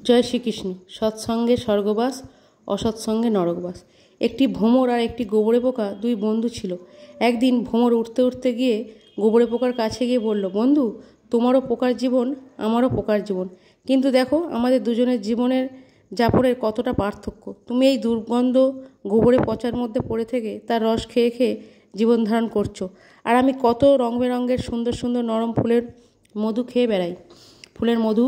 জয় শ্রীকৃষ্ণ। সৎসঙ্গে স্বর্গবাস, অসৎসঙ্গে নরকবাস। একটি ভ্রমর আর একটি গোবরে পোকা দুই বন্ধু ছিল। একদিন ভ্রমর উঠতে উঠতে গিয়ে গোবরে পোকার কাছে গিয়ে বলল, বন্ধু, তোমারও পোকার জীবন, আমারও পোকার জীবন, কিন্তু দেখো আমাদের দুজনের জীবনের যাপনের কতটা পার্থক্য। তুমি এই দুর্গন্ধ গোবরে পচার মধ্যে পড়ে থেকে তার রস খেয়ে খেয়ে জীবন ধারণ করছো, আর আমি কত রং বেরঙের সুন্দর সুন্দর নরম ফুলের মধু খেয়ে বেড়াই, ফুলের মধু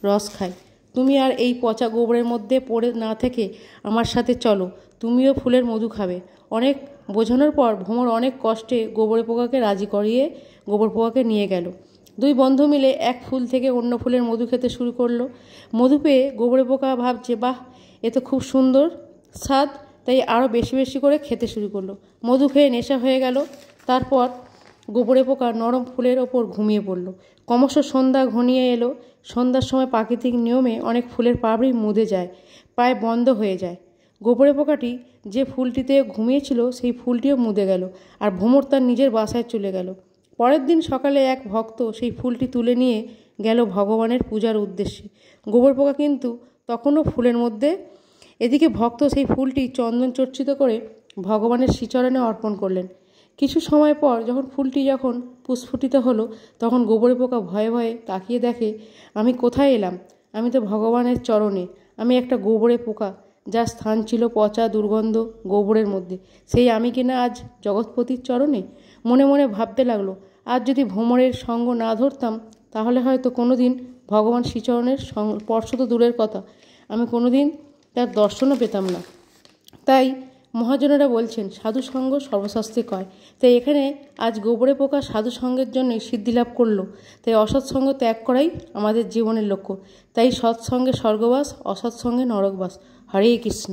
রস খাই। তুমি আর এই পচা গোবরের মধ্যে পড়ে না থেকে আমার সাথে চলো, তুমিও ফুলের মধু খাবে। অনেক বোঝানোর পর ভ্রমর অনেক কষ্টে গোবরে পোকাকে রাজি করিয়ে গোবর পোকাকে নিয়ে গেল। দুই বন্ধু মিলে এক ফুল থেকে অন্য ফুলের মধু খেতে শুরু করলো। মধু পেয়ে গোবরে পোকা ভাবছে, বাহ, এ তো খুব সুন্দর স্বাদ, তাই আরও বেশি বেশি করে খেতে শুরু করলো। মধু খেয়ে নেশা হয়ে গেল। তারপর গোবরে পোকা নরম ফুলের ওপর ঘুমিয়ে পড়ল। ক্রমশ সন্ধ্যা ঘনিয়ে এলো। সন্ধ্যার সময় প্রাকৃতিক নিয়মে অনেক ফুলের পাপড়ি মুদে যায়, প্রায় বন্ধ হয়ে যায়। গোবরে পোকাটি যে ফুলটিতে ঘুমিয়েছিল সেই ফুলটিও মুদে গেল, আর ভ্রমর তার নিজের বাসায় চলে গেল। পরের দিন সকালে এক ভক্ত সেই ফুলটি তুলে নিয়ে গেল ভগবানের পূজার উদ্দেশ্যে। গোবর পোকা কিন্তু তখনও ফুলের মধ্যে। এদিকে ভক্ত সেই ফুলটি চন্দন চর্চিত করে ভগবানের শ্রীচরণে অর্পণ করলেন। কিছু সময় পর ফুলটি যখন পুস্ফুটিত হলো, তখন গোবরে পোকা ভয়ে ভয়ে তাকিয়ে দেখে, আমি কোথায় এলাম? আমি তো ভগবানের চরণে। আমি একটা গোবরে পোকা, যার স্থান ছিল পচা দুর্গন্ধ গোবরের মধ্যে। সেই আমি কিনা আজ জগৎপতির চরণে। মনে মনে ভাবতে লাগলো, আজ যদি ভ্রমরের সঙ্গ না ধরতাম, তাহলে হয়তো কোনো দিন ভগবান শ্রীচরণের স্পর্শ তো দূরের কথা, আমি কোনো দিন তার দর্শনও পেতাম না। তাই মহাজনেরা বলছেন, সাধু সঙ্গ সর্বশাস্ত্রে কয়। তাই এখানে আজ গোবরে পোকা সাধু সঙ্গের জন্যই সিদ্ধি লাভ করলো। তাই অসৎসঙ্গ ত্যাগ করাই আমাদের জীবনের লক্ষ্য। তাই সৎসঙ্গে স্বর্গবাস, অসৎসঙ্গে নরকবাস। হরে কৃষ্ণ।